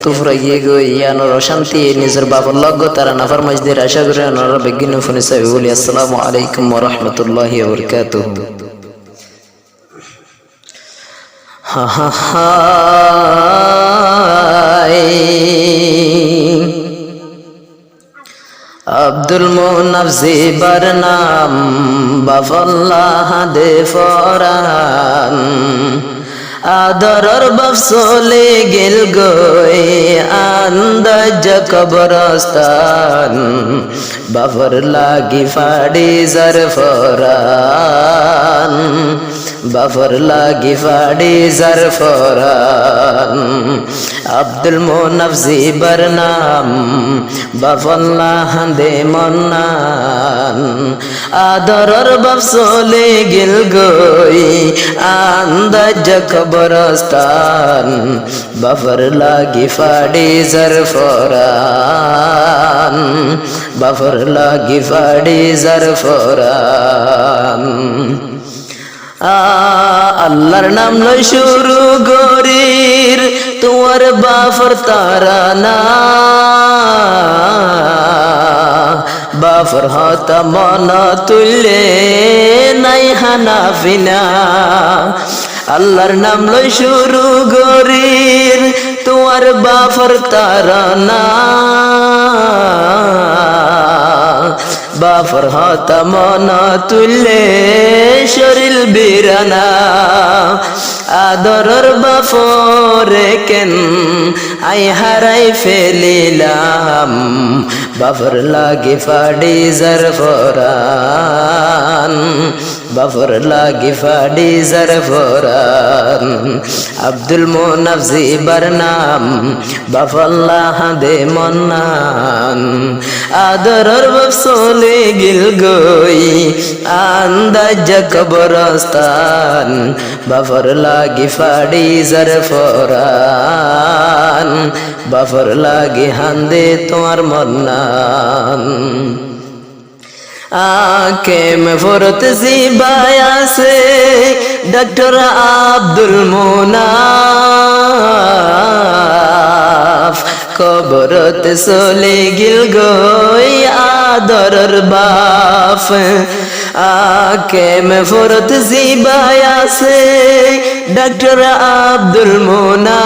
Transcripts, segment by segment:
তুফরাইয়ে গই ইয়ানোর অশান্তি নিজের বাবার লগ্য তারা নাফার মসজিদের আশা করে ওনারা বিজ্ঞান ফোনে সাহেব বলি আসসালামু আলাইকুম ওয়া রাহমাতুল্লাহি ওয়া বারাকাতুহু। হা হা হায় আব্দুল মুনাফজি বার নাম বাফাল্লাহ দে ফরান আদরর বাপ চলে গেল গই আন্দাজ কবরস্তান বাফর লাগি ফাড়ি জার ফরান বাফর লাগি ফাড়ি জার ফরান আব্দুল মুনাফজি বার নাম বাফাল্লাহ দে মন্নান আদরর বাপ চলে গেল গই আন্দাজ কবরস্তান বাফর লাগি ফাড়ি জার ফরান বাফর লাগি ফাড়ি জার ফরান আল্লাহর নাম লই শুরু গরির তোমার বাফর তারানা বাফর হতা মনা তুলে নাই হানাফিনা আল্লাহর নাম লই শুরু গরির তোমার বাফর তারানা বাফর হতা মনা তুলে শরীর বিরানা আদরর বাফরে কেন আই হারাই ফেলিলাম বাফর লাগি ফাড়ি জার ফরান বাফর লাগি ফাড়ি জার ফরান আব্দুল মুনাফজি বার নাম বাফাল্লাহ দে মন্নান আদরর বাপ চলে গেল গই আন্দাজ কবরস্তান বাফর লাগি ফাড়ি জার ফরান বাফর লাগি হান্দে তোমার মন্নান आके में फुरत जिबाया से डॉक्टर अब्दुल मुनाफ कबरत सोले गिल गोई आदरर बाफ आके में फुरत जिबाया से डॉक्टर अब्दुल मुनाफ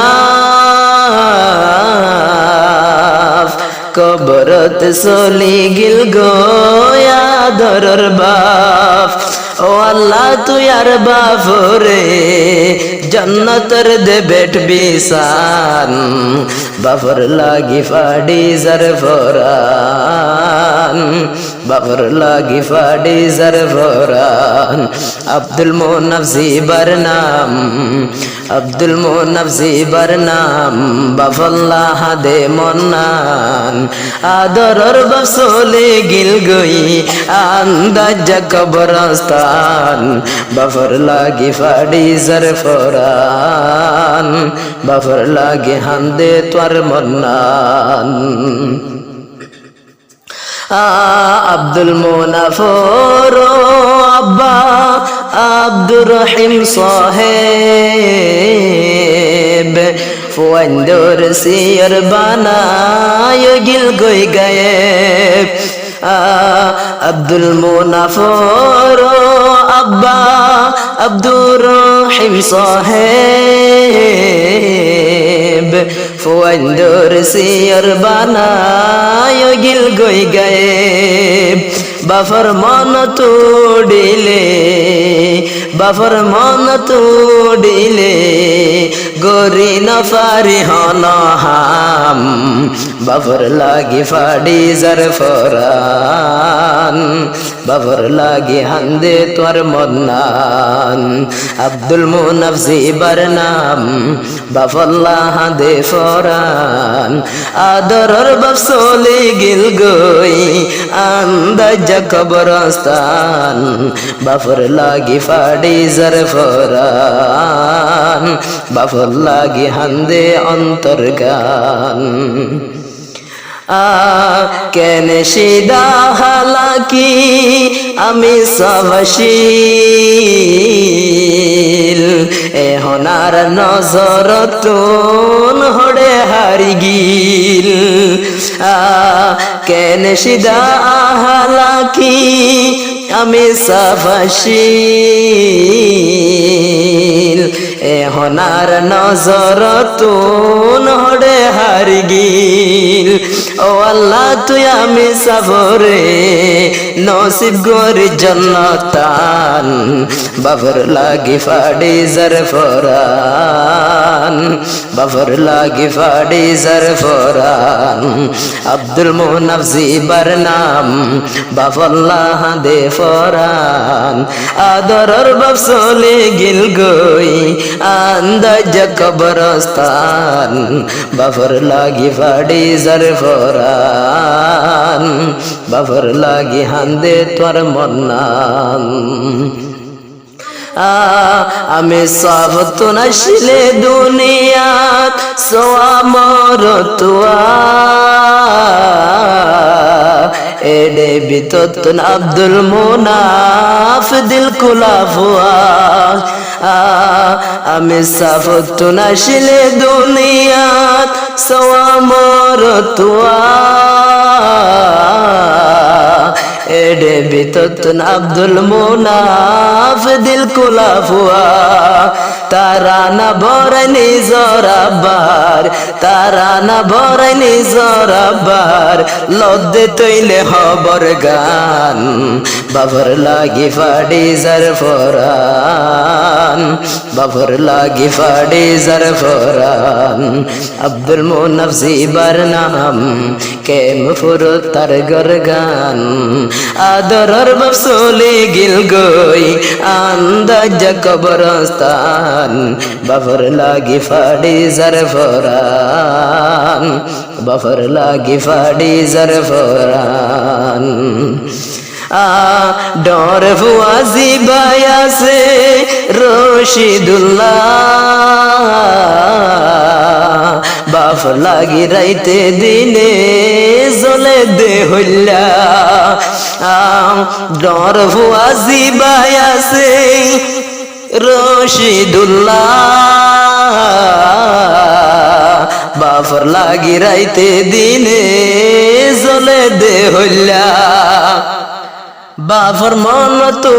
कबरत सोली गिल गोया दरर बाप ओ अल्लाह तू यार बाफरे जन्नतर दे बैठ बिसान बाफर लागी फाड़ी जर फरान बाफर लागी फाड़ी जर फरान अब्दुल मुनाफजी बर नाम अब्दुल मुनाफजी बर नाम बाफल्लाह दे मन्नान आदरर बाप चले गिल गई आंदाज कबरस्तान बाफर लागी फाड़ी जर फरान बाफर लागी हांदे त्वर मन्नान अब्दुल मुनाफर अब्बा अब्दुर रहीम साहेब फुआंदर सियर बनाय गिल गई गए अब्दुल मुनाफर अब्बा अब्दुर रहीम साहेब फुआंदर सियर बनाय गिल गई गए बाफर मन तोड़िले बाफर मन तोड़िले गोरी न फारी हन हाम बाफर लागी फाड़ी जर फरान बाफर लागी हांदे त्वर मन्नान अब्दुल मुनाफजी बर नाम बाफल्लाह दे फरान आदरर बाप चले गिल गई आंदाज कबरस्तान बाफर लागी फाड़ी जर फरान बाफर लागी हांदे अंतरगान কেন সিদা হালাকি আমি সবশীল এহনার নজর তুন হড়ে হারি গিল কেন সিদা হালাকি আমি সবশীল এহনার নজর তুন হড়ে হারি গিল ও আল্লাহ তুই আমি সাবরে নসিব গরি জন্নতান বাবর লাগি ফাড়ি জরফরান বাবর লাগি ফাড়ি জরফরান আব্দুল মুনাফ জিবার নাম বাফল্লাহ দে ফরান আদরর বাপ চলে গিল গই আন্দাজ কবরস্তান বাবর লাগি ফাড়ি জরফরান বাবর লাগি হান্দে তোর মন্নান আমি সব তো নশিলে দুনিয়াত সোয়া মর তুয়া এডে বিতত আব্দুল মুনাফ দিল কুলাফুয়া আমি সব তো নশিলে দুনিয়াত সোয়া মর তুয়া এডে বিতত আব্দুল মুনাফ দিল কুলাফুয়া তারা না ভরে নিজর আব্বার তারা না ভরে নিজর আব্বার লদ্দে তৈলে হবর গান বাবর লাগি ফাড়ি জরফরান বাবর লাগি ফাড়ি জরফরান আব্দুল মুনাফ জিবার নাম কে মুফুরত তার গরগান আদরর বাপ চলে গিল গই আন্দাজ কবরস্তান বাবর লাগি ফাড়ি জরফরান বাবর লাগি ফাড়ি জরফরান ডর ফুয়াজি বায়াসে রশিদুল্লাহ বাপ লাগি রাইতে দিনে জলে দে হইলা ডর ফুয়াজি বায়াসে রশিদুল্লাহ বাফর লাগি রাইতে দিনে জলে দে হইলা বাফর মন তো